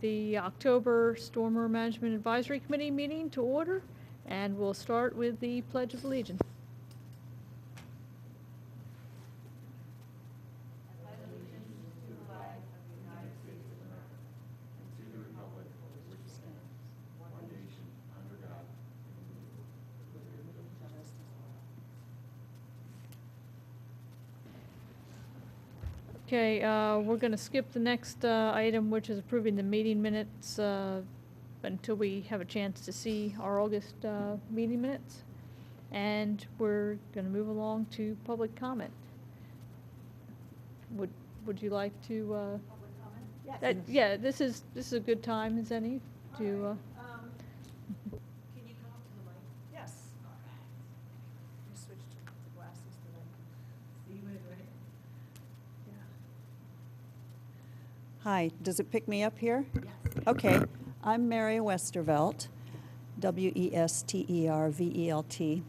the October Stormwater Management Advisory Committee meeting to order, and we'll start with the Pledge of Allegiance. Okay, we're going to skip the next item, which is approving the meeting minutes until we have a chance to see our August meeting minutes. And we're going to move along to public comment. Would you like to? Public comment? Yes. Yeah, this is a good time as any to. Can you come up to the mic? Yes. All right. You switched to glasses so that I can see it, right? Yeah. Hi, does it pick me up here? Yes. Okay, I'm Mary Westervelt, Westervelt,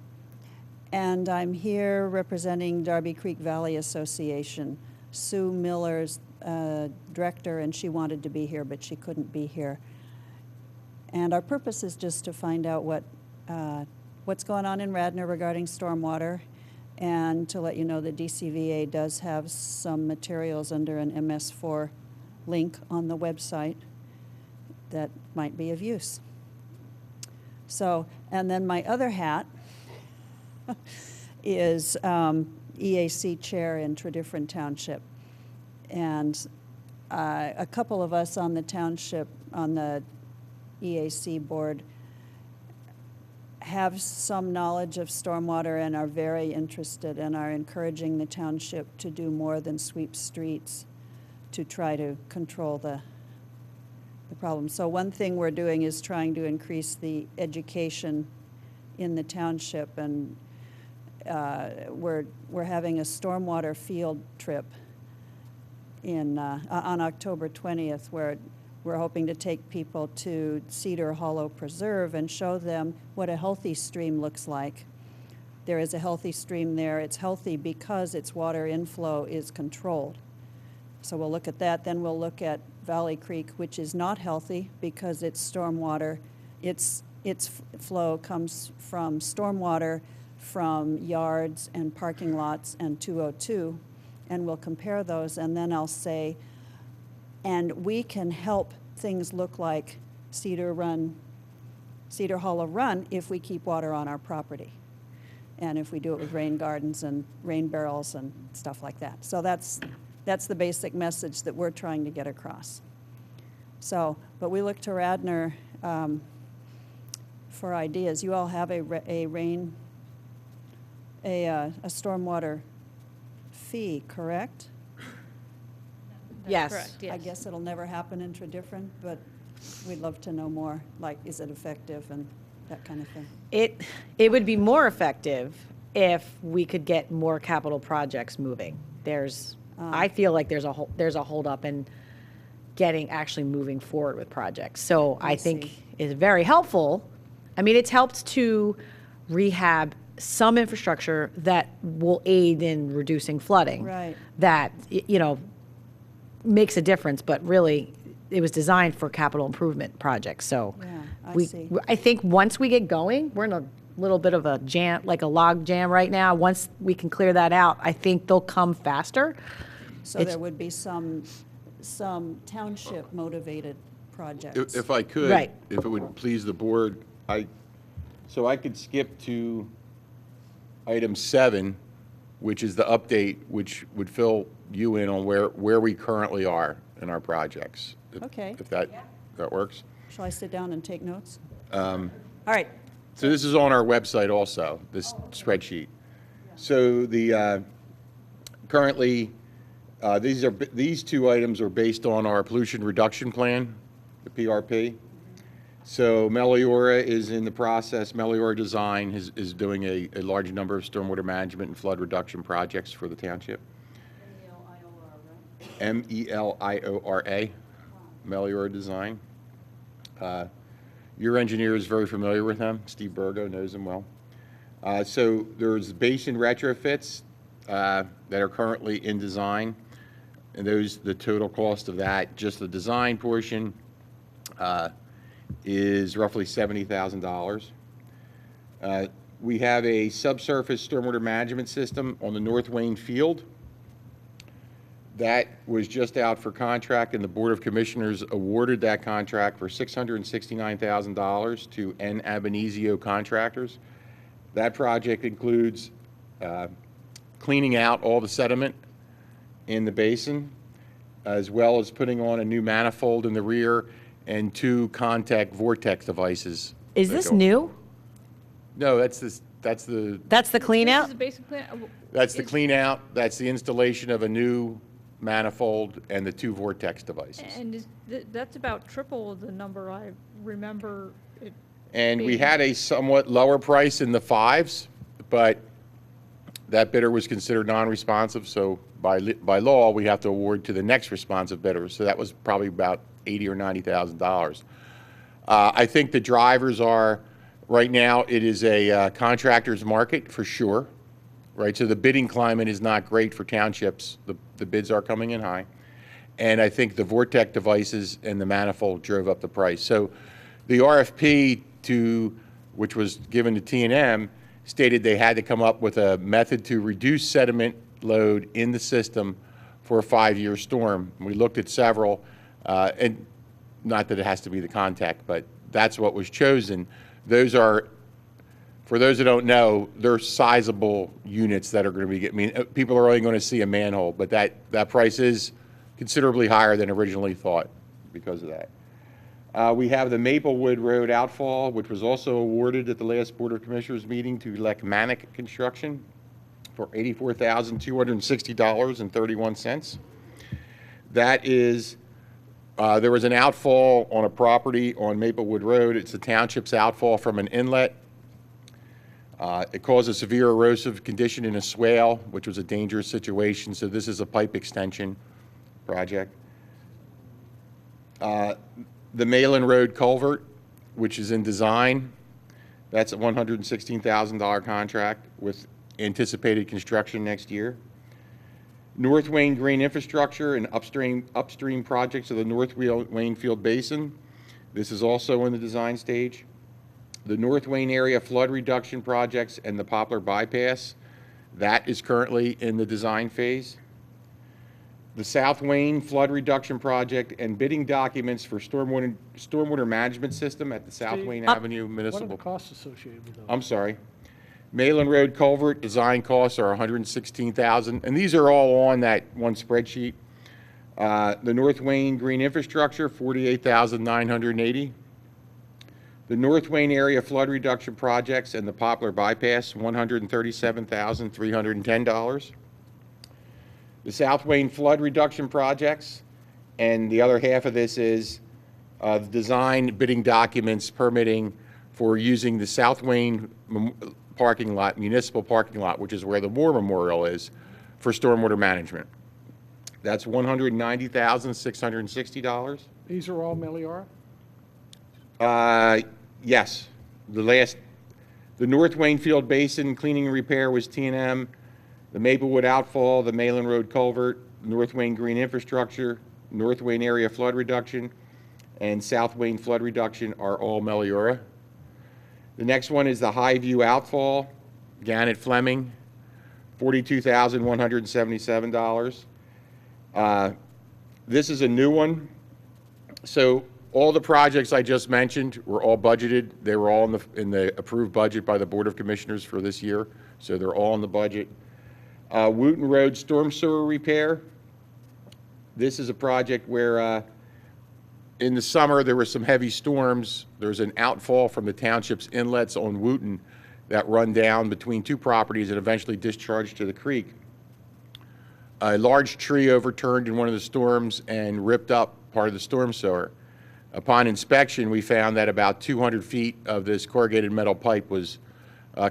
and I'm here representing Darby Creek Valley Association. Sue Miller's director, and she wanted to be here, but she couldn't be here. And our purpose is just to find out what's going on in Radnor regarding stormwater, and to let you know the DCVA does have some materials under an MS4 link on the website that might be of use. So, and then my other hat is EAC chair in Tredyffrin Township. And a couple of us on the township, on the EAC board, have some knowledge of stormwater and are very interested and are encouraging the township to do more than sweep streets to try to control the problem. So one thing we're doing is trying to increase the education in the township, and we're having a stormwater field trip in on October 20th, where we're hoping to take people to Cedar Hollow Preserve and show them what a healthy stream looks like. There is a healthy stream there. It's healthy because its water inflow is controlled. So we'll look at that. Then we'll look at Valley Creek, which is not healthy because its stormwater, its flow comes from stormwater from yards and parking lots and 202, and we'll compare those, and then I'll say, and we can help things look like Cedar Hollow Run if we keep water on our property, and if we do it with rain gardens and rain barrels and stuff like that. So that's the basic message that we're trying to get across. So, but we look to Radnor for ideas. You all have a stormwater fee, correct? Yes. Correct, yes. I guess it'll never happen in Tredyffrin, but we'd love to know more, like, is it effective and that kind of thing. It would be more effective if we could get more capital projects moving. I feel like there's a hold up in actually moving forward with projects. So I think it's very helpful. I mean, it's helped to rehab some infrastructure that will aid in reducing flooding. Right. That, makes a difference, but really it was designed for capital improvement projects. So yeah, I think once we get going, we're in a little bit of a jam, like a log jam right now. Once we can clear that out, I think they'll come faster. So there would be some township motivated projects. If I could, Right. if it would please the board, so I could skip to item 7, which is the update, which would fill you in on where we currently are in our projects. Okay. If that works. Shall I sit down and take notes? All right. So this is on our website also, this spreadsheet. So the currently these two items are based on our pollution reduction plan, the PRP. So Meliora is in the process. Meliora Design is doing a large number of stormwater management and flood reduction projects for the township. M-E-L-I-O-R-A, Meliora Design. Your engineer is very familiar with him. Steve Burgo knows him well. So there's basin retrofits that are currently in design, and the total cost of that, just the design portion, is roughly $70,000. We have a subsurface stormwater management system on the North Wayne Field. That was just out for contract, and the Board of Commissioners awarded that contract for $669,000 to N. Abenizio Contractors. That project includes cleaning out all the sediment in the basin, as well as putting on a new manifold in the rear and 2 contact vortex devices. Is that this go- new? No, that's the That's the This clean is out? the basic plan. That's the Is- clean out, that's the installation of a new manifold and the 2 vortex devices. And that's about triple the number I remember it. And we being. had a somewhat lower price in the 5s, but that bidder was considered non-responsive, so by law, we have to award to the next responsive bidder. So that was probably about $80,000 or $90,000. I think the drivers are, right now, it is a contractor's market for sure, right? So the bidding climate is not great for townships. The bids are coming in high. And I think the vortex devices and the manifold drove up the price. So the RFP which was given to T&M, stated they had to come up with a method to reduce sediment load in the system for a 5-year storm. We looked at several, and not that it has to be the contact, but that's what was chosen. Those are, for those who don't know, they're sizable units that are going to be, I mean, people are only going to see a manhole, but that price is considerably higher than originally thought because of that. We have the Maplewood Road outfall, which was also awarded at the last Board of Commissioners meeting to Lechmanic Construction for $84,260.31. That is, there was an outfall on a property on Maplewood Road. It's the township's outfall from an inlet. It caused a severe erosive condition in a swale, which was a dangerous situation, so this is a pipe extension project. The Malin Road culvert, which is in design, that's a $116,000 contract with anticipated construction next year. North Wayne Green Infrastructure and upstream projects of the North Wayne Field Basin. This is also in the design stage. The North Wayne area flood reduction projects and the Poplar Bypass, that is currently in the design phase. The South Wayne flood reduction project and bidding documents for stormwater management system at the South Steve, Wayne What Avenue are the Municipal. costs associated with those? I'm sorry. Malin Road culvert design costs are $116,000, and these are all on that one spreadsheet. The North Wayne Green Infrastructure, $48,980. The North Wayne area flood reduction projects and the Poplar Bypass, $137,310. The South Wayne flood reduction projects, and the other half of this is the design, bidding documents, permitting for using the South Wayne parking lot, municipal parking lot, which is where the War Memorial is, for stormwater management. That's $190,660. These are all Meliora? Yes. The North Wayne Field Basin cleaning and repair was T&M. The Maplewood outfall, the Malin Road culvert, North Wayne Green Infrastructure, North Wayne area flood reduction, and South Wayne flood reduction are all Meliora. The next one is the Highview outfall, Gannett Fleming, $42,177. This is a new one. So all the projects I just mentioned were all budgeted. They were all in the approved budget by the Board of Commissioners for this year, so they're all in the budget. Wooten Road storm sewer repair. This is a project where in the summer there were some heavy storms. There's an outfall from the township's inlets on Wooten that run down between 2 properties and eventually discharge to the creek. A large tree overturned in one of the storms and ripped up part of the storm sewer. Upon inspection, we found that about 200 feet of this corrugated metal pipe was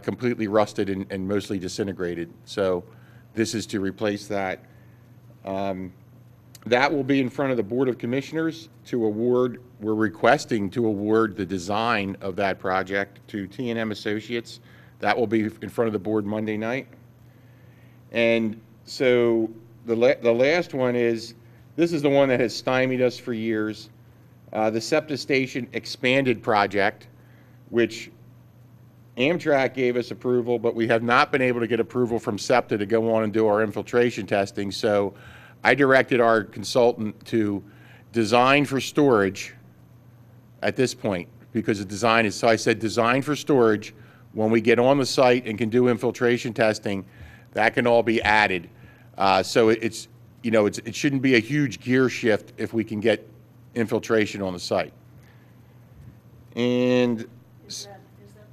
completely rusted and mostly disintegrated. So this is to replace that. That will be in front of the Board of Commissioners to award. We're requesting to award the design of that project to T&M Associates. That will be in front of the board Monday night. And so the last one is, this is the one that has stymied us for years. The septic station expanded project, which Amtrak gave us approval, but we have not been able to get approval from SEPTA to go on and do our infiltration testing. So I directed our consultant to design for storage at this point, because the design is, so I said design for storage. When we get on the site and can do infiltration testing, that can all be added. So it's, you know, it shouldn't be a huge gear shift if we can get infiltration on the site. And Is that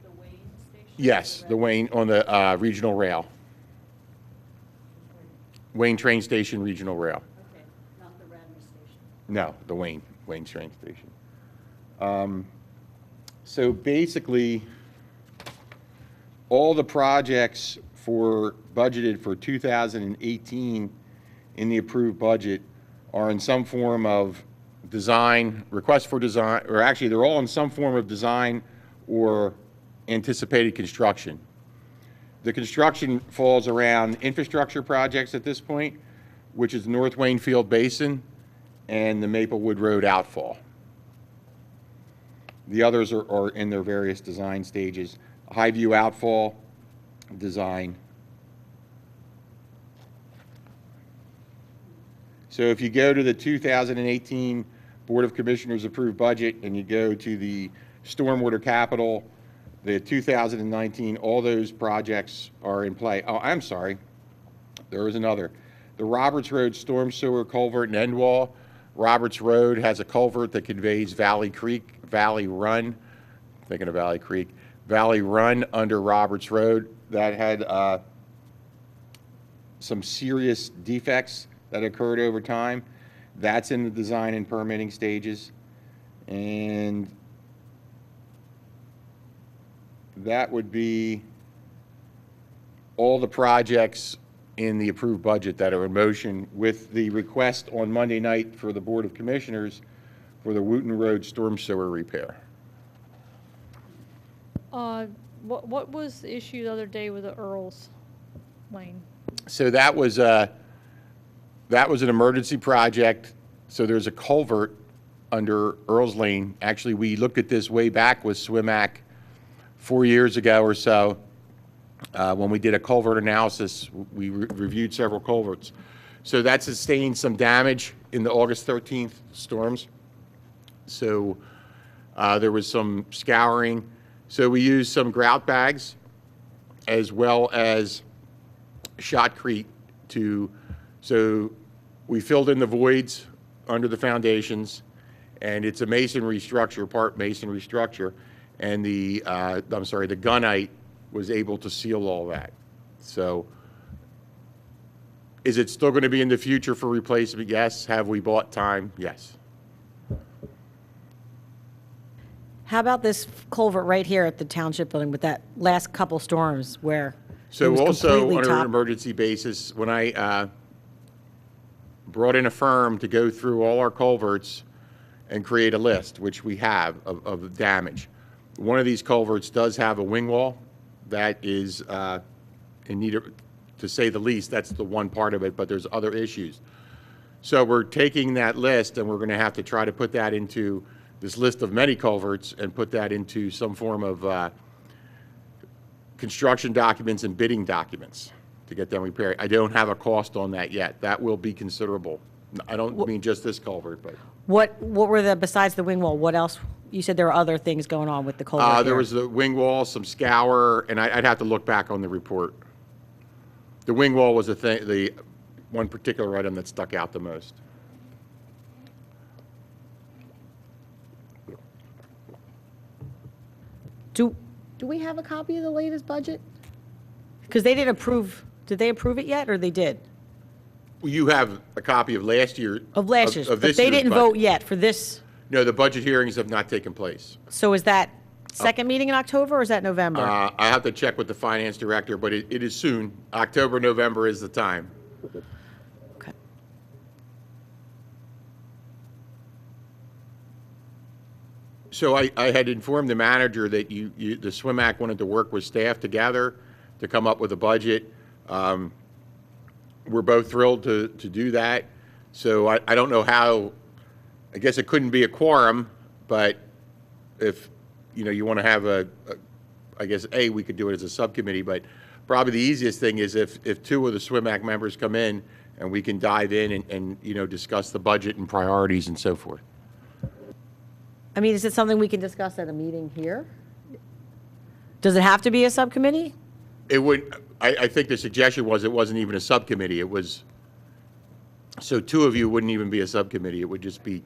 the Wayne station? yes, the Wayne, on the regional rail. Wayne Train Station Regional Rail. Okay, not the Radnor station. No, the Wayne Train Station. So basically, all the projects budgeted for 2018 in the approved budget are in some form of design, request for design, or actually they're all in some form of design or anticipated construction. The construction falls around infrastructure projects at this point, which is North Wayne Field Basin and the Maplewood Road outfall. The others are in their various design stages. Highview outfall, design. So if you go to the 2018 Board of Commissioners approved budget and you go to the Stormwater Capital, the 2019, all those projects are in play. Oh, I'm sorry. There is another. The Roberts Road Storm Sewer Culvert and End Wall. Roberts Road has a culvert that conveys Valley Run, thinking of Valley Creek, Valley Run under Roberts Road. That had some serious defects that occurred over time. That's in the design and permitting stages. And that would be all the projects in the approved budget that are in motion, with the request on Monday night for the Board of Commissioners for the Wooten Road storm sewer repair. What was the issue the other day with the Earl's Lane? So that was an emergency project. So there's a culvert under Earl's Lane. Actually, we looked at this way back with SWIMAC 4 years ago or so. When we did a culvert analysis, we reviewed several culverts. So that sustained some damage in the August 13th storms. So there was some scouring. So we used some grout bags as well as shotcrete so we filled in the voids under the foundations, and it's a masonry structure, part masonry structure, and the gunite was able to seal all that. So is it still going to be in the future for replacement? Yes. Have we bought time? Yes. How about this culvert right here at the Township building with that last couple storms where it So was also, completely under an top? emergency basis, when I brought in a firm to go through all our culverts and create a list, which we have, of damage. One of these culverts does have a wing wall that is in need of, to say the least, that's the one part of it, but there's other issues. So we're taking that list and we're going to have to try to put that into this list of many culverts and put that into some form of construction documents and bidding documents to get them repaired. I don't have a cost on that yet. That will be considerable. I don't mean just this culvert, but. What were the, besides the wing wall, what else? You said there were other things going on with the culvert There here. was the wing wall, some scour, and I'd have to look back on the report. The wing wall was the one particular item that stuck out the most. Do we have a copy of the latest budget? Because they didn't approve, did they approve it yet, or they did? You have a copy of last year. Of last year's, of but this they year's didn't budget. vote yet for this. No, the budget hearings have not taken place. So is that second meeting in October, or is that November? I have to check with the finance director, but it is soon. October, November is the time. Okay. So I had informed the manager that the SWIMAC wanted to work with staff together to come up with a budget. We're both thrilled to do that. So I don't know how, I guess it couldn't be a quorum, but if, you want to have I guess, we could do it as a subcommittee, but probably the easiest thing is if two of the SWIMAC members come in and we can dive in and discuss the budget and priorities and so forth. I mean, is it something we can discuss at a meeting here? Does it have to be a subcommittee? It would, I think the suggestion was it wasn't even a subcommittee. It was, so two of you wouldn't even be a subcommittee. It would just be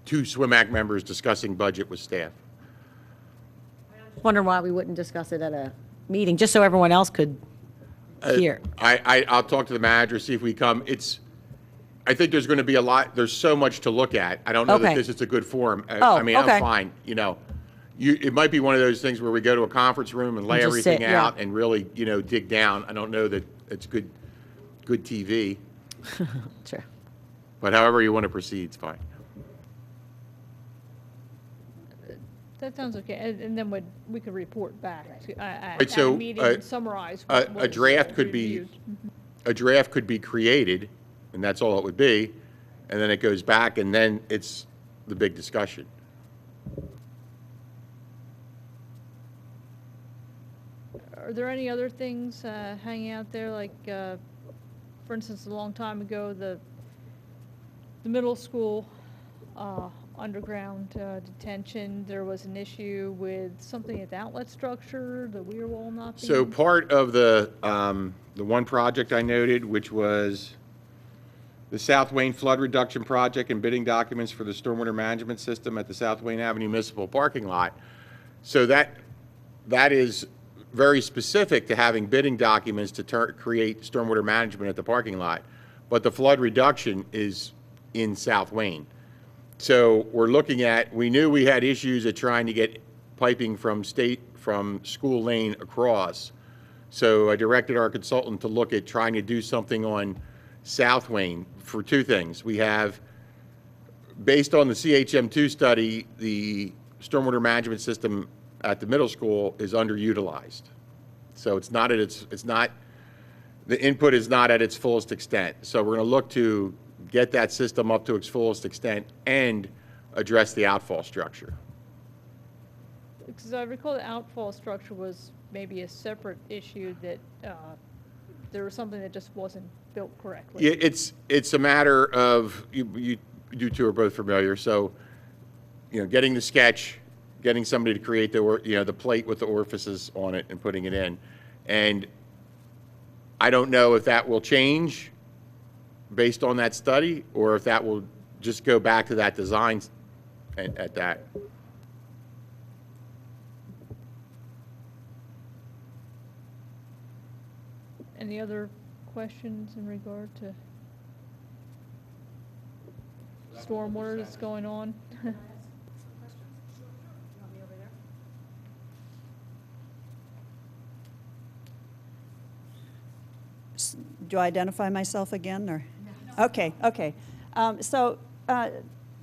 two SWIMAC members discussing budget with staff. Wonder why we wouldn't discuss it at a meeting, just so everyone else could hear. I'll talk to the manager, see if we come. I think there's going to be there's so much to look at. I don't know that Okay. this is a good forum. Oh, I mean, okay. I'm fine, it might be one of those things where we go to a conference room and lay And just everything sit, yeah. out and really, dig down. I don't know that it's good TV, Sure. but however you want to proceed, it's fine. That sounds okay, and then we could report back to, at Right, so, a meeting and summarize what A was draft could be, reviewed. a draft could be created, and that's all it would be, and then it goes back, and then it's the big discussion. Are there any other things hanging out there, like, for instance, a long time ago, the middle school underground detention, there was an issue with something at the outlet structure, the weir wall not being... So part of the one project I noted, which was the South Wayne Flood Reduction Project and bidding documents for the stormwater management system at the South Wayne Avenue Municipal Parking Lot. So that is very specific to having bidding documents to create stormwater management at the parking lot. But the flood reduction is in South Wayne. So we're looking at, we knew we had issues at trying to get piping from School Lane across. So I directed our consultant to look at trying to do something on South Wayne for two things. We have, based on the CHM2 study, the stormwater management system at the middle school is underutilized. So it's not, the input is not at its fullest extent. So we're going to look to get that system up to its fullest extent and address the outfall structure. Because I recall the outfall structure was maybe a separate issue that there was something that just wasn't built correctly. Yeah, it's a matter of, you two are both familiar, so, getting the sketch, getting somebody to create the plate with the orifices on it and putting it in. And I don't know if that will change based on that study, or if that will just go back to that design at that. Any other questions in regard to stormwater that's going on? Do I identify myself again, or? No. Okay.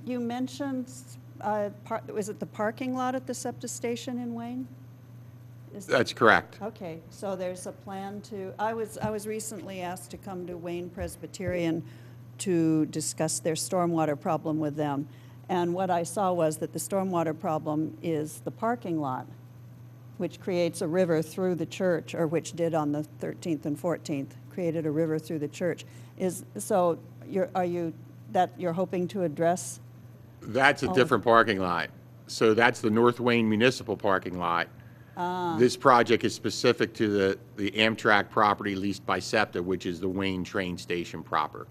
You mentioned, was it the parking lot at the SEPTA station in Wayne? That's correct. Okay, so there's a plan to, I was recently asked to come to Wayne Presbyterian to discuss their stormwater problem with them. And what I saw was that the stormwater problem is the parking lot, which creates a river through the church, or which did on the 13th and 14th, created a river through the church. So you're hoping to address? That's a different parking lot. So that's the North Wayne Municipal Parking Lot. This project is specific to the Amtrak property leased by SEPTA, which is the Wayne train station proper.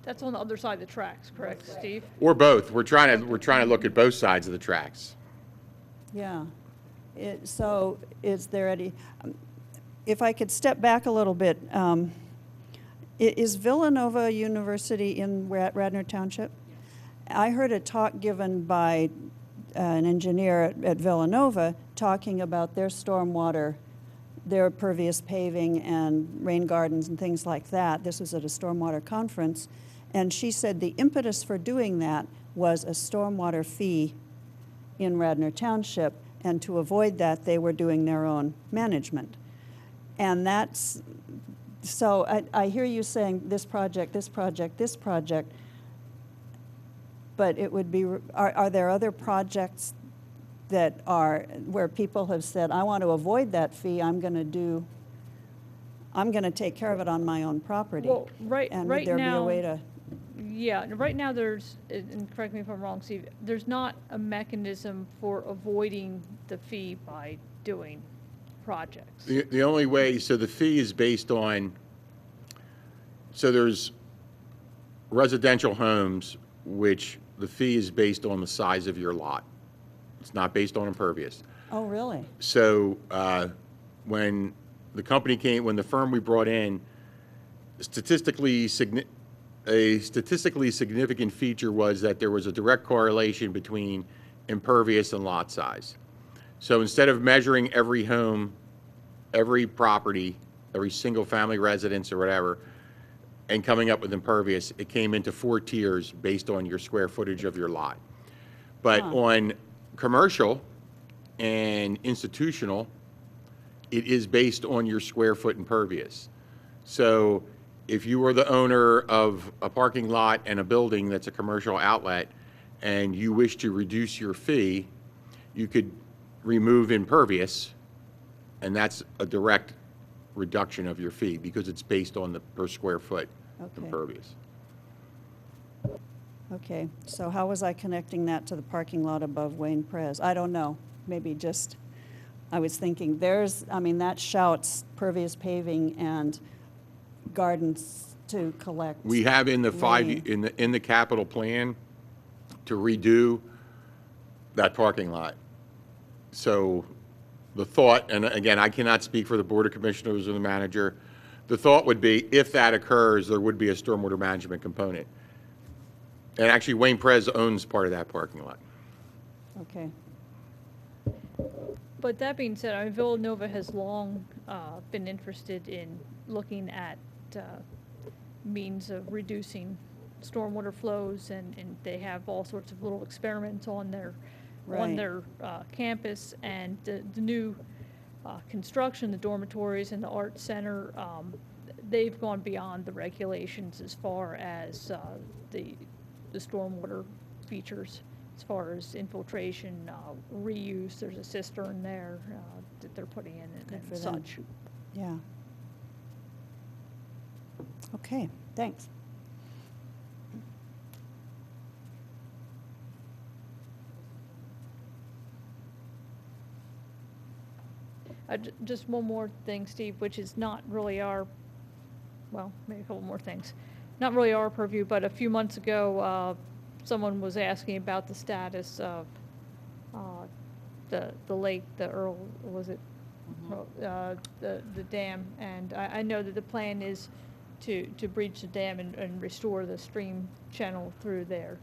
That's on the other side of the tracks, correct, Steve? Or both. We're trying to look at both sides of the tracks. Yeah. So is there any, if I could step back a little bit, is Villanova University in Radnor Township? I heard a talk given by an engineer at Villanova talking about their stormwater, their pervious paving and rain gardens and things like that. This was at a stormwater conference. And she said the impetus for doing that was a stormwater fee in Radnor Township. And to avoid that, they were doing their own management. And that's, so I hear you saying this project, this project, this project. but it would be, are there other projects that are, where people have said, I want to avoid that fee, I'm going to take care of it on my own property? Well, right And would there be a now- way to, Yeah, and right now there's, and correct me if I'm wrong, Steve, there's not a mechanism for avoiding the fee by doing projects. The only way, so the fee is based on, so there's residential homes, which the fee is based on the size of your lot. It's not based on impervious. oh, really? So when the company came, when the firm we brought in, a statistically significant feature was that there was a direct correlation between impervious and lot size. So instead of measuring every home, every property, every single-family residence or whatever, and coming up with impervious, it came into 4 tiers based on your square footage of your lot. But on commercial and institutional, it is based on your square foot impervious. So if you are the owner of a parking lot and a building that's a commercial outlet, and you wish to reduce your fee, you could remove impervious, and that's a direct reduction of your fee because it's based on the per square foot Okay. impervious. Okay, so how was I connecting that to the parking lot above Wayne Prez? I don't know, maybe just, I was thinking, that shouts pervious paving and gardens to collect. We have in the rain. in the capital plan to redo that parking lot. So the thought, and again, I cannot speak for the Board of Commissioners or the manager, the thought would be, if that occurs, there would be a stormwater management component. And actually, Wayne Prez owns part of that parking lot. Okay, But that being said, I mean, Villanova has long been interested in looking at means of reducing stormwater flows, and they have all sorts of little experiments on their Right. campus, and the new construction, the dormitories and the art center, they've gone beyond the regulations as far as the stormwater features, as far as infiltration, reuse. There's a cistern there that they're putting in Good for and them. such. yeah. Okay, thanks. Just one more thing, Steve, which is not really our, well, maybe a couple more things. Not really our purview, but a few months ago, someone was asking about the status of the lake, the Earl, was it? The dam, and I know that the plan is to breach the dam and restore the stream channel through there.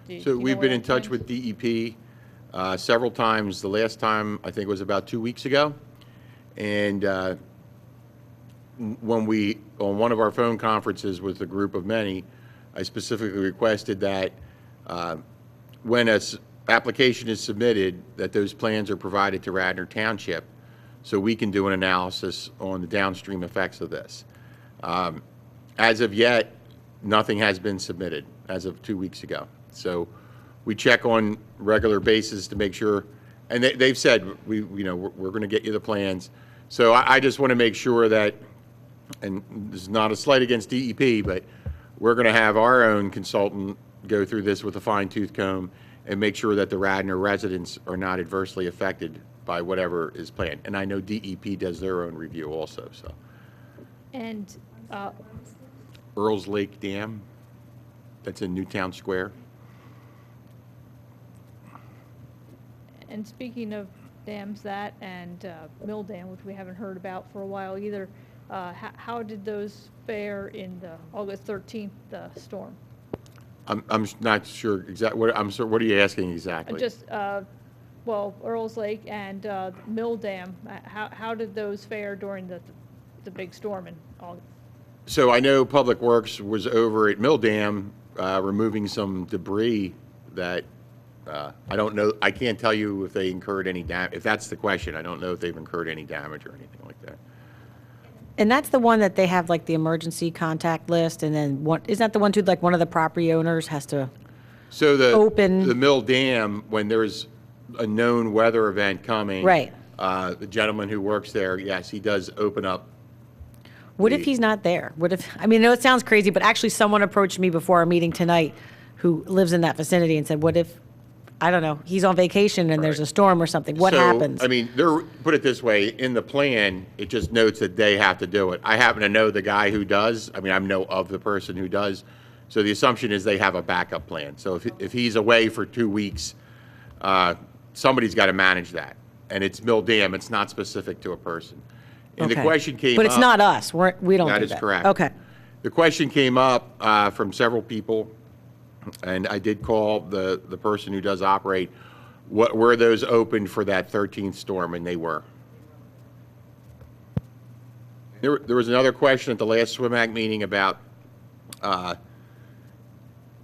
Do you So know we've where been in that touch stands? with DEP several times. The last time, I think, was about 2 weeks ago. And when on one of our phone conferences with a group of many, I specifically requested that when an application is submitted, that those plans are provided to Radnor Township so we can do an analysis on the downstream effects of this. As of yet, nothing has been submitted as of 2 weeks ago. So we check on regular basis to make sure, and they've said, we're going to get you the plans. So I just want to make sure that, and this is not a slight against DEP, but we're going to have our own consultant go through this with a fine-tooth comb and make sure that the Radnor residents are not adversely affected by whatever is planned. And I know DEP does their own review also, so. And Earl's Lake Dam, that's in Newtown Square. And speaking of dams, that and Mill Dam, which we haven't heard about for a while either, how did those fare in the August 13th storm? I'm not sure exactly, what are you asking exactly? Just, well, Earl's Lake and Mill Dam, how did those fare during the big storm in August? So I know Public Works was over at Mill Dam removing some debris that, I don't know, I can't tell you if they incurred any damage. If that's the question, I don't know if they've incurred any damage or anything like that. And that's the one that they have like the emergency contact list, and then isn't that the one too, like one of the property owners has to So the open. mill dam, when there's a known weather event coming. Right. The gentleman who works there, yes, he does open up. What if he's not there? What if, I mean, I know it sounds crazy, but actually someone approached me before our meeting tonight who lives in that vicinity and said, what if, I don't know, he's on vacation and there's a storm or something? What So, happens? I mean, put it this way, in the plan, it just notes that they have to do it. I happen to know the guy who does, I mean, I know of the person who does, so the assumption is they have a backup plan. So if he's away for 2 weeks, somebody's got to manage that. And it's mill dam, it's not specific to a person. And the Okay. question came up. But it's not us. We don't do that. That is correct. Okay. The question came up from several people, and I did call the person who does operate, were those open for that 13th storm, and they were. There was another question at the last SWIMAC meeting about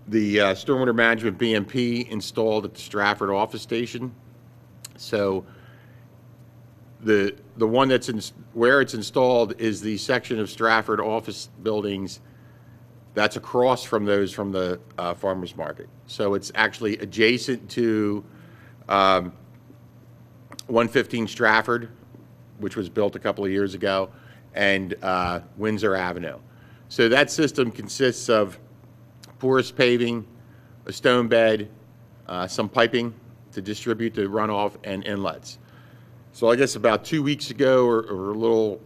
the stormwater management BMP installed at the Stratford office station. So the one that's where it's installed is the section of Stratford office buildings that's across from those from the farmers market. So it's actually adjacent to 115 Stratford, which was built a couple of years ago, and Windsor Avenue. So that system consists of porous paving, a stone bed, some piping to distribute the runoff, and inlets. So I guess about 2 weeks ago or a little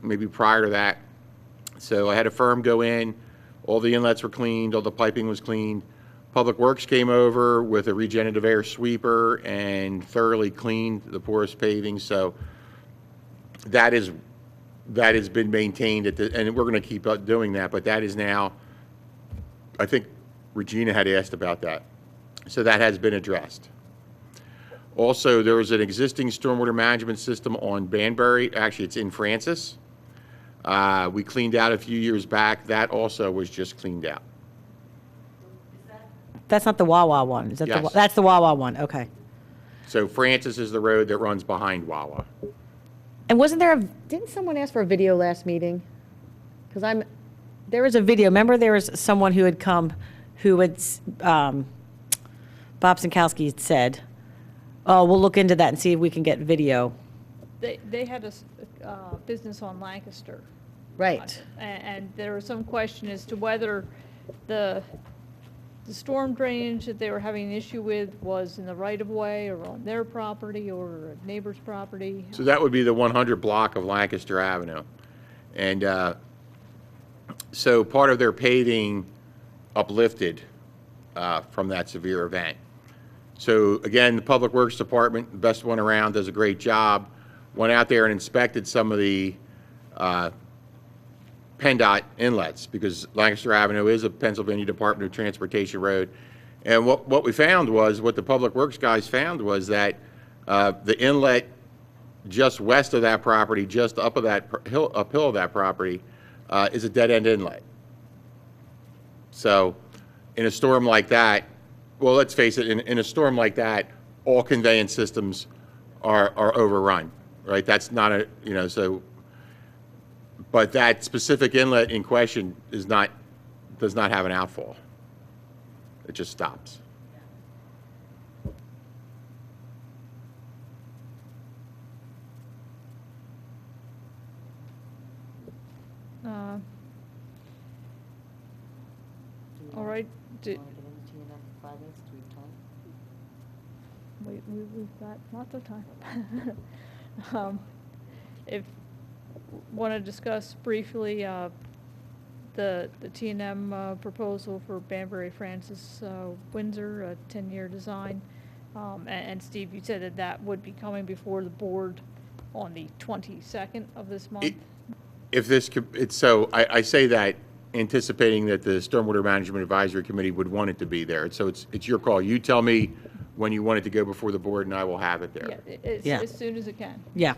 maybe prior to that, so I had a firm go in, all the inlets were cleaned, all the piping was cleaned. Public Works came over with a regenerative air sweeper and thoroughly cleaned the porous paving. So that has been maintained and we're going to keep doing that, but that is now, I think Regina had asked about that. So that has been addressed. Also, there was an existing stormwater management system on Banbury. Actually, it's in Francis. We cleaned out a few years back. That also was just cleaned out. That's not the Wawa one. Is that Yes. that's the Wawa one. Okay. So Francis is the road that runs behind Wawa. And didn't someone ask for a video last meeting? Because there was a video. Remember there was someone who had come who had, Bob Sinkowski had said, oh, we'll look into that and see if we can get video. They had a business on Lancaster. Right. And there was some question as to whether the storm drainage that they were having an issue with was in the right-of-way or on their property or a neighbor's property. So that would be the 100 block of Lancaster Avenue. And so part of their paving uplifted from that severe event. So again, the Public Works Department, the best one around, does a great job. Went out there and inspected some of the PennDOT inlets because Lancaster Avenue is a Pennsylvania Department of Transportation road. And what we found was, what the Public Works guys found was that the inlet just west of that property, just up of that uphill of that property, is a dead-end inlet. So in a storm like that, well, let's face it, in a storm like that, all conveyance systems are overrun, right? That's not so, but that specific inlet in question does not have an outfall. It just stops. All right. We've got lots of time. If want to discuss briefly the T&M proposal for Banbury Francis Windsor, a 10-year design, and Steve, you said that would be coming before the board on the 22nd of this month. I say that anticipating that the Stormwater Management Advisory Committee would want it to be there. So it's your call. You tell me when you want it to go before the board, and I will have it there. Yeah, as soon as it can. Yeah.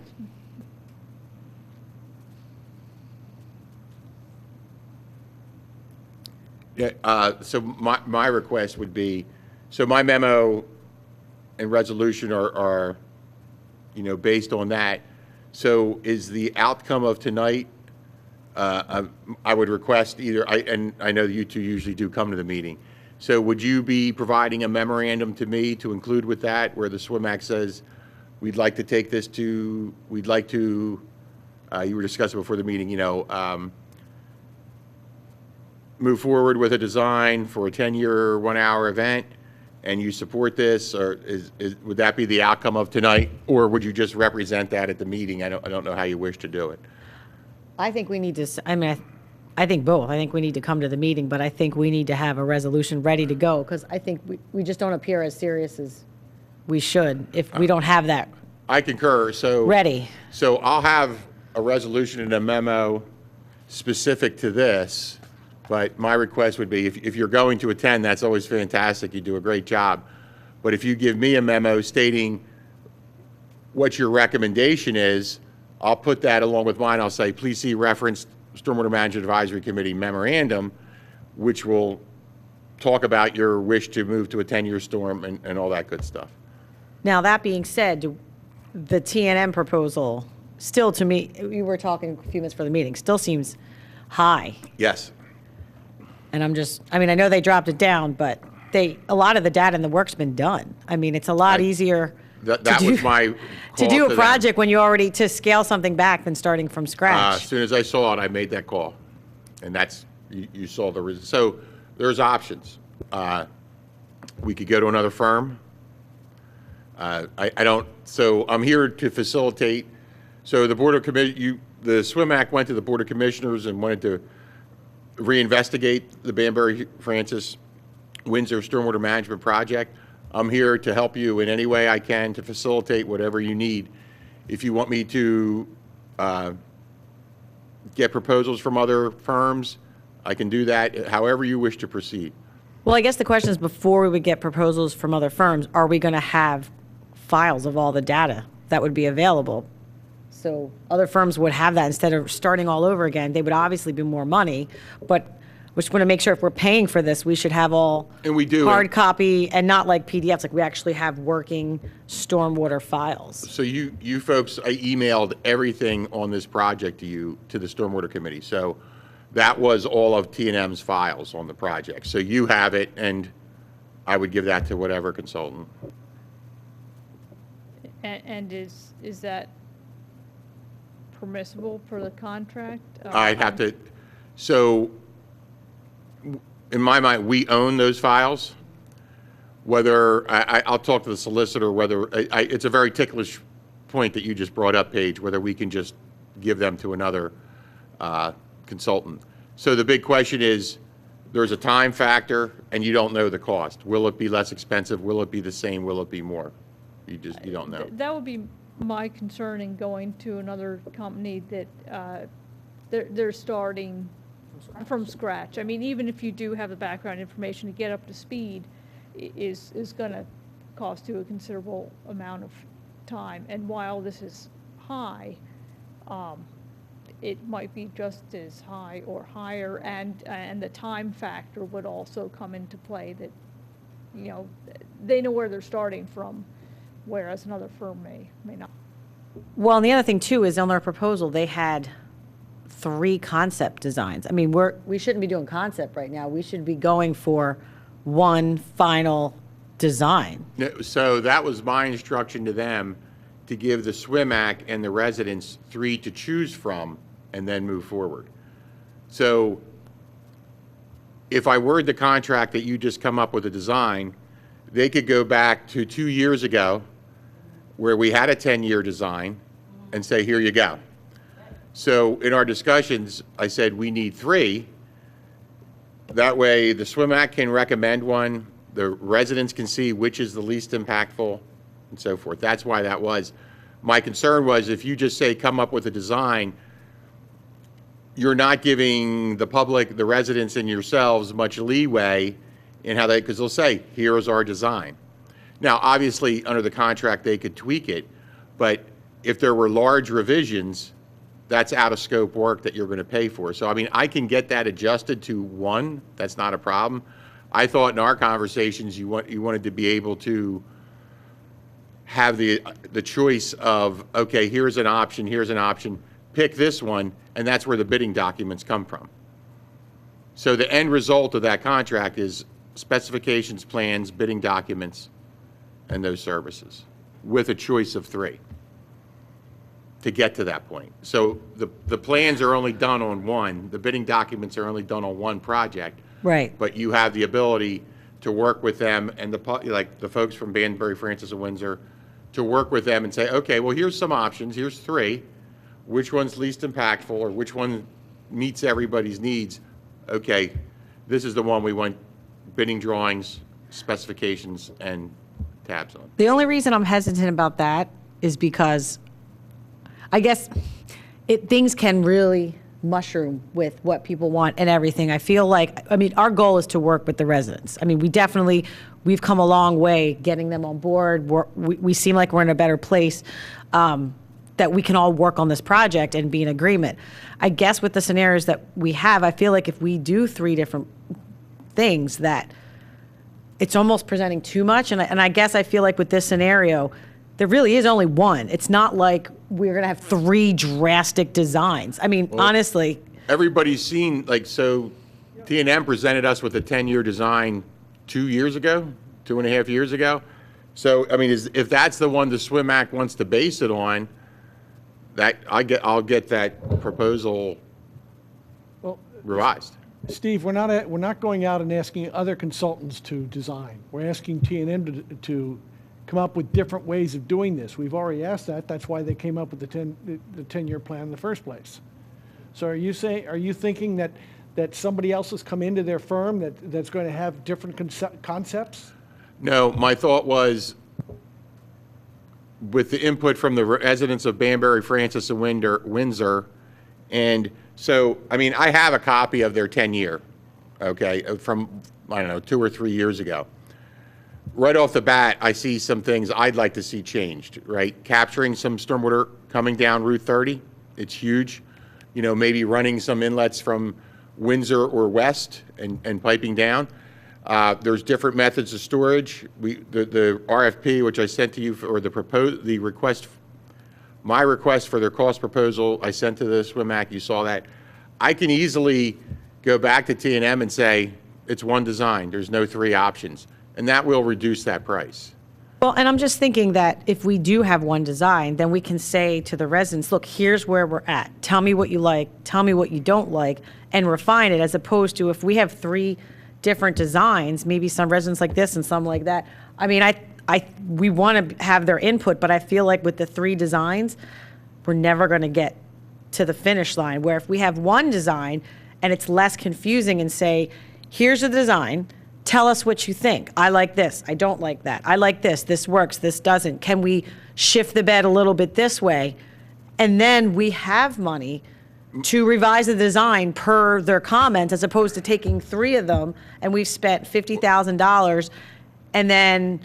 Yeah. So my request would be, so my memo and resolution are based on that. So is the outcome of tonight? I would request either, and I know you two usually do come to the meeting. So would you be providing a memorandum to me to include with that, where the SWIMAC says, we'd like to take this to, we'd like to, you were discussing before the meeting, move forward with a design for a 10-year, 1-hour event, and you support this, or would that be the outcome of tonight? Or would you just represent that at the meeting? I don't know how you wish to do it. I think we need to, I think both. I think we need to come to the meeting, but I think we need to have a resolution ready to go, because I think we just don't appear as serious as we should if we don't have that I concur, so. ready. So I'll have a resolution and a memo specific to this, but my request would be, if you're going to attend, that's always fantastic, you do a great job. But if you give me a memo stating what your recommendation is, I'll put that along with mine. I'll say, please see referenced Stormwater Management Advisory Committee memorandum, which will talk about your wish to move to a 10-year storm and all that good stuff. Now, that being said, the TNM proposal, still to me, we were talking a few minutes for the meeting, still seems high. Yes. And I know they dropped it down, but a lot of the data and the work's been done. I mean, it's a lot easier That to was my to call do a them. project when you already, to scale something back than starting from As scratch. soon as I saw it, I made that call. And that's, you saw the, so there's options. We could go to another firm. So I'm here to facilitate. So the Board of the SWIM Act went to the Board of Commissioners and wanted to reinvestigate the Banbury Francis Windsor Stormwater Management Project. I'm here to help you in any way I can to facilitate whatever you need. If you want me to get proposals from other firms, I can do that, however you wish to proceed. Well, I guess the question is, before we would get proposals from other firms, are we going to have files of all the data that would be available? So other firms would have that instead of starting all over again. They would obviously be more money, but we just want to make sure if we're paying for this, we should have all And we do. hard copy and not like PDFs, like we actually have working stormwater files. So you folks, I emailed everything on this project to the Stormwater Committee. So that was all of T&M's files on the project. So you have it, and I would give that to whatever consultant. And is that permissible per the contract? I'd have to, so in my mind, we own those files. Whether, I'll talk to the solicitor, whether, it's a very ticklish point that you just brought up, Paige, whether we can just give them to another consultant. So the big question is, there's a time factor, and you don't know the cost. Will it be less expensive? Will it be the same? Will it be more? You don't know. That would be my concern in going to another company that they're starting from scratch. I mean, even if you do have the background information to get up to speed, is going to cost you a considerable amount of time. And while this is high, it might be just as high or higher, and the time factor would also come into play, that, they know where they're starting from, whereas another firm may not. Well, and the other thing too is on their proposal, they had 3 concept designs. I mean, we shouldn't be doing concept right now. We should be going for one final design. No, so that was my instruction to them, to give the SWIMAC and the residents 3 to choose from and then move forward. So if I word the contract that you just come up with a design, they could go back to 2 years ago where we had a 10-year design and say, here you go. So in our discussions, I said we need 3. That way the SWIMAC can recommend one, the residents can see which is the least impactful, and so forth. That's why that was. My concern was, if you just say come up with a design, you're not giving the public, the residents and yourselves much leeway in how they, because they'll say, here's our design. Now, obviously, under the contract, they could tweak it, but if there were large revisions, that's out-of-scope work that you're going to pay for. So, I mean, I can get that adjusted to 1. That's not a problem. I thought in our conversations you wanted to be able to have the choice of, okay, here's an option, pick this one, and that's where the bidding documents come from. So the end result of that contract is specifications, plans, bidding documents, and those services, with a choice of 3 to get to that point. So the plans are only done on one, the bidding documents are only done on one project. Right. But you have the ability to work with them and like the folks from Banbury, Francis, and Windsor, to work with them and say, okay, well, here's some options, here's 3. Which one's least impactful, or which one meets everybody's needs? Okay, this is the one we want bidding drawings, specifications, and tabs on. The only reason I'm hesitant about that is because I guess things can really mushroom with what people want and everything. I feel like, I mean, our goal is to work with the residents. I mean, we've come a long way getting them on board. We seem like we're in a better place, that we can all work on this project and be in agreement. I guess with the scenarios that we have, I feel like if we do 3 different things, that it's almost presenting too much. And I guess I feel like with this scenario, there really is only one. It's not like we're going to have 3 drastic designs. I mean, honestly. Everybody's seen, like, so T&M presented us with a 10-year design 2 years ago, 2.5 years ago. So, I mean, if that's the one the SWIM Act wants to base it on, I'll get that proposal revised. Steve, we're not going out and asking other consultants to design. We're asking T&M to come up with different ways of doing this. We've already asked that. That's why they came up with the 10-year plan in the first place. So are you thinking that somebody else has come into their firm that's going to have different concepts? No, my thought was, with the input from the residents of Banbury, Francis, and Windsor, and so, I mean, I have a copy of their 10-year, okay, from, I don't know, 2 or 3 years ago. Right off the bat, I see some things I'd like to see changed, right? Capturing some stormwater coming down Route 30, it's huge. You know, maybe running some inlets from Windsor or west and piping down. There's different methods of storage. The RFP, which I sent to you, or the request, my request for their cost proposal, I sent to the SWIM Act, you saw that. I can easily go back to T&M and say, it's one design, there's no 3 options, and that will reduce that price. Well, and I'm just thinking that if we do have one design, then we can say to the residents, look, here's where we're at. Tell me what you like, tell me what you don't like, and refine it, as opposed to if we have 3 different designs, maybe some residents like this and some like that. I mean, we want to have their input, but I feel like with the 3 designs, we're never going to get to the finish line, where if we have one design and it's less confusing and say, here's the design, tell us what you think. I like this, I don't like that. I like this works, this doesn't. Can we shift the bed a little bit this way? And then we have money to revise the design per their comments, as opposed to taking 3 of them and we've spent $50,000, and then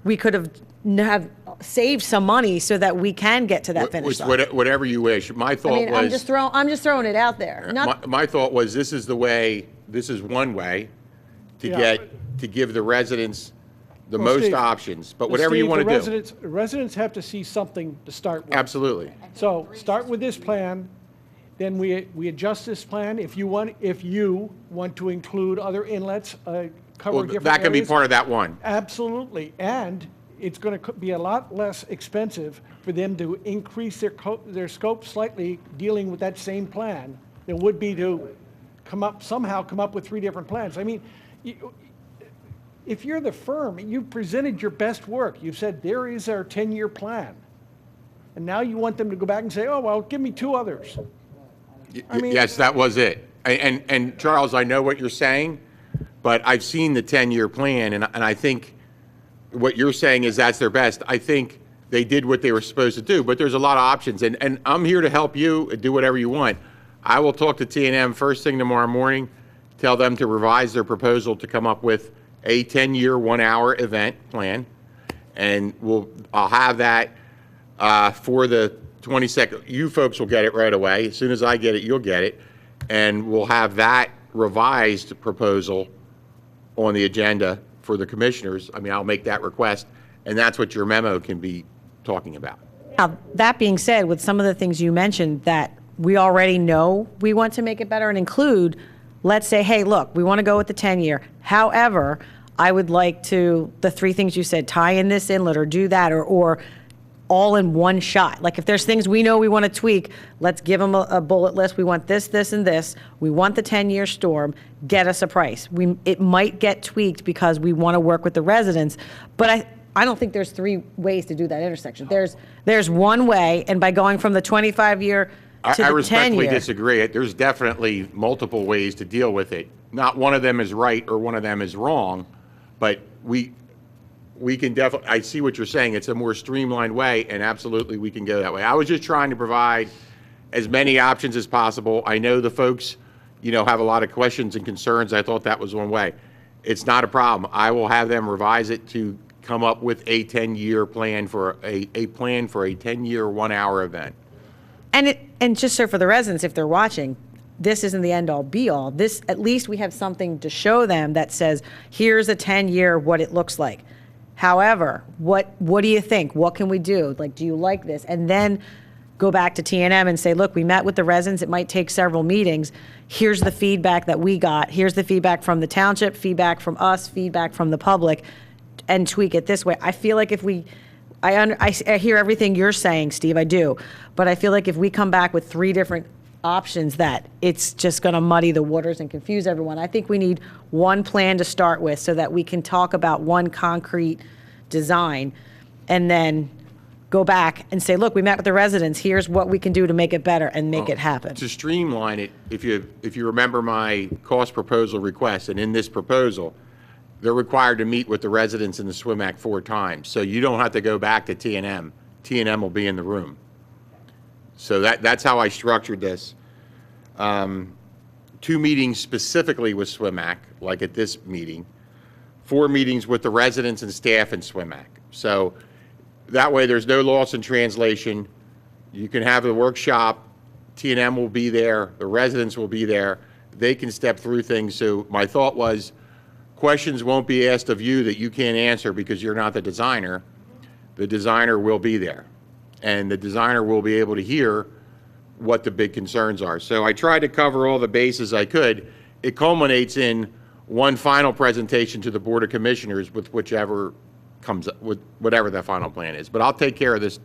we could have saved some money so that we can get to that finish line. Whatever you wish. My thought was, I'm just throwing it out there. my thought was, this is one way to give the residents the most Steve, options, but whatever you want to do. The residents have to see something to start with. Absolutely. So start with this plan, then we adjust this plan. If you want to include other inlets, cover different areas. That can be part of that one. Absolutely, and it's going to be a lot less expensive for them to increase their scope slightly dealing with that same plan than would be to somehow come up with 3 different plans. I mean, if you're the firm, you've presented your best work. You've said, there is our 10-year plan. And now you want them to go back and say, oh, well, give me 2 others. I mean, yes, that was it. And Charles, I know what you're saying, but I've seen the 10-year plan, and I think what you're saying is that's their best. I think they did what they were supposed to do, but there's a lot of options, and I'm here to help you do whatever you want. I will talk to T&M first thing tomorrow morning, tell them to revise their proposal to come up with a 10-year, 1-hour event plan, and I'll have that for the 22nd. You folks will get it right away. As soon as I get it, you'll get it, and we'll have that revised proposal on the agenda for the commissioners. I mean, I'll make that request, and that's what your memo can be talking about. Now, that being said, with some of the things you mentioned that we already know we want to make it better and include, let's say, hey, look, we want to go with the 10-year. However, I would like to, the three things you said, tie in this inlet or do that, or all in one shot. Like if there's things we know we want to tweak, let's give them a bullet list. We want this, this, and this. We want the 10-year storm. Get us a price. It might get tweaked because we want to work with the residents, but I don't think there's three ways to do that intersection. There's one way, and by going from the 25-year to the 10-year. I respectfully disagree. There's definitely multiple ways to deal with it. Not one of them is right or one of them is wrong, but we can definitely, I see what you're saying. It's a more streamlined way, and absolutely we can go that way. I was just trying to provide as many options as possible. I know the folks, have a lot of questions and concerns. I thought that was one way. It's not a problem. I will have them revise it to come up with a 10-year plan for a plan for a 10-year 1-hour event. And just so for the residents, if they're watching, this isn't the end all be all. This, at least we have something to show them that says, here's a 10-year, what it looks like. However, what do you think? What can we do? Like, do you like this? And then go back to TNM and say, look, we met with the residents. It might take several meetings. Here's the feedback that we got. Here's the feedback from the township, feedback from us, feedback from the public, and tweak it this way. I feel like if I hear everything you're saying, Steve, I do. But I feel like if we come back with 3 different options, that it's just going to muddy the waters and confuse everyone. I think we need one plan to start with so that we can talk about one concrete design and then go back and say, look, we met with the residents. Here's what we can do to make it better and make it happen. To streamline it, if you remember my cost proposal request, and in this proposal, they're required to meet with the residents in the SWIMAC 4 times. So you don't have to go back to TNM. TNM will be in the room. So that's how I structured this. 2 meetings specifically with SWIMAC, like at this meeting. 4 meetings with the residents and staff in SWIMAC. So that way there's no loss in translation. You can have the workshop. TNM will be there. The residents will be there. They can step through things. So my thought was, questions won't be asked of you that you can't answer because you're not the designer. The designer will be there, and the designer will be able to hear what the big concerns are. So I tried to cover all the bases I could. It culminates in one final presentation to the Board of Commissioners with whichever comes up, with whatever that final plan is. But I'll take care of this.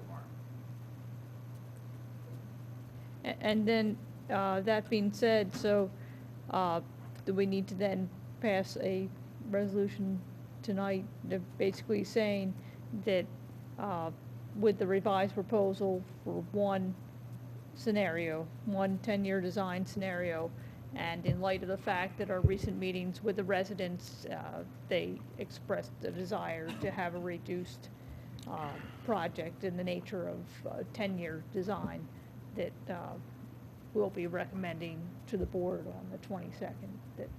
And then, that being said, so do we need to then pass a resolution tonight that basically saying that with the revised proposal for one scenario, one 10-year design scenario, and in light of the fact that our recent meetings with the residents, they expressed a desire to have a reduced project in the nature of a 10-year design, that we'll be recommending to the board on the 22nd that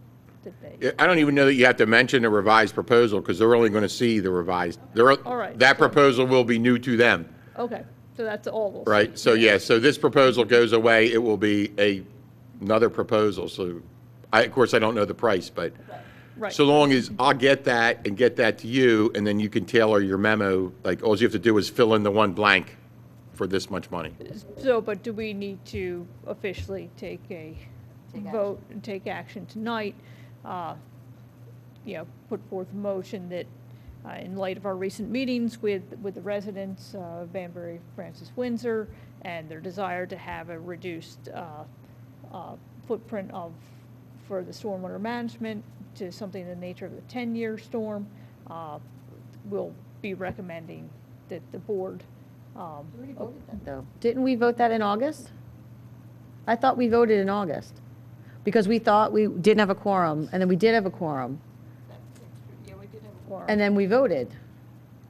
they. I don't even know that you have to mention a revised proposal because they're only going to see the revised. All right. That proposal will be new to them. Okay, so that's all we'll see. Right. So yeah. So this proposal goes away. It will be another proposal. So, of course, I don't know the price, but Right. so long as I'll get that and get that to you, and then you can tailor your memo. Like all you have to do is fill in the one blank for this much money. So, but do we need to officially take a vote and take action tonight? Put forth a motion that, in light of our recent meetings with the residents of Banbury, Francis, Windsor, and their desire to have a reduced footprint for the stormwater management to something in the nature of the 10-year storm, we'll be recommending that the board. Though, didn't we vote that in August? I thought we voted in August because we thought we didn't have a quorum, and then we did have a quorum, Yeah, we did have a quorum. and then we voted.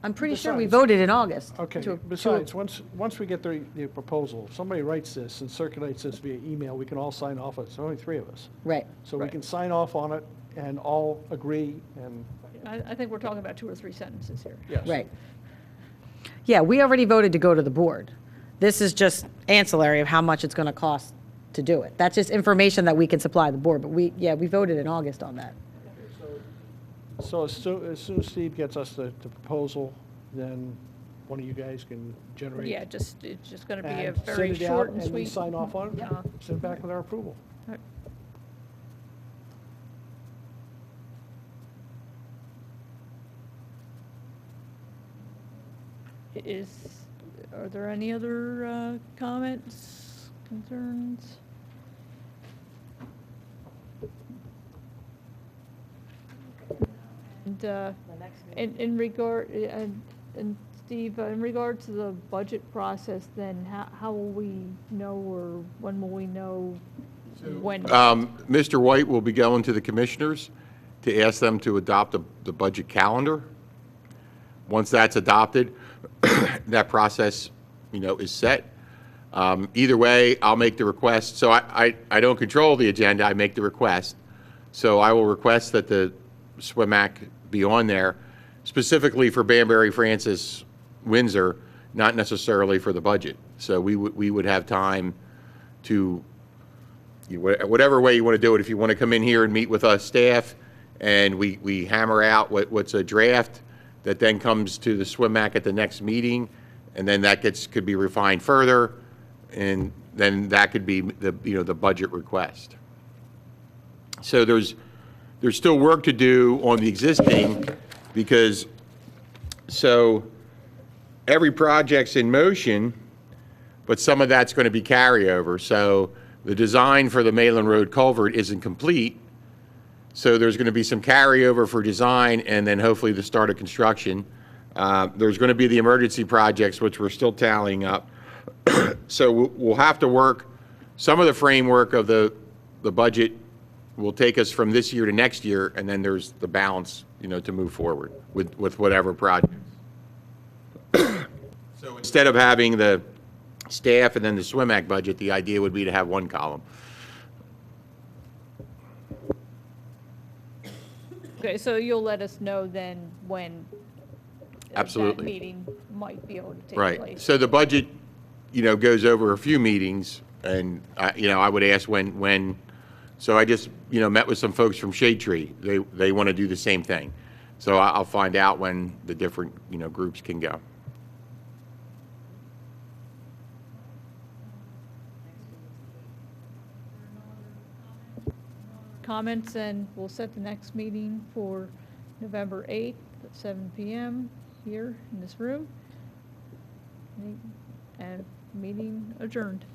I'm pretty sure we Besides- voted in August. Okay, to- besides, once we get the proposal, if somebody writes this and circulates this via email, we can all sign off on it. There's only 3 of us. Right. So we Right. can sign off on it and all agree and, I think we're talking about 2 or 3 sentences here. yes. Right. Yeah, we already voted to go to the board. This is just ancillary of how much it's going to cost to do it. That's just information that we can supply the board, but we voted in August on that. So as soon as Steve gets us the proposal, then one of you guys can generate. Yeah, it's just gonna be a and very send it short out, and and we sweet. sign off on it, Yeah. send it back with our approval. Are there any other comments, concerns? And in regard, and Steve, in regard to the budget process, then how will we know, or when will we know when? Mr. White will be going to the commissioners to ask them to adopt the budget calendar. Once that's adopted, that process, is set. Either way, I'll make the request. So I don't control the agenda, I make the request. So I will request that the SWIMAC be on there, specifically for Banbury, Francis, Windsor, not necessarily for the budget. So we would have time to, whatever way you want to do it, if you want to come in here and meet with us staff, and we hammer out what's a draft that then comes to the SWIMAC at the next meeting, and then that could be refined further, and then that could be the budget request. So there's still work to do on the existing, because every project's in motion, but some of that's going to be carryover. So the design for the Malin Road culvert isn't complete, so there's going to be some carryover for design, and then hopefully the start of construction. There's going to be the emergency projects, which we're still tallying up. So we'll have to work, some of the framework of the budget will take us from this year to next year, and then there's the balance, to move forward with whatever project. So instead of having the staff and then the SWIMAC budget, the idea would be to have one column. Okay, so you'll let us know then when Absolutely. that meeting might be able to take Right. place. So the budget, goes over a few meetings, and, I would ask when, so I just, met with some folks from Shade Tree. They want to do the same thing. So I'll find out when the different, groups can go. Comments, and we'll set the next meeting for November 8th at 7 PM here in this room. And meeting adjourned.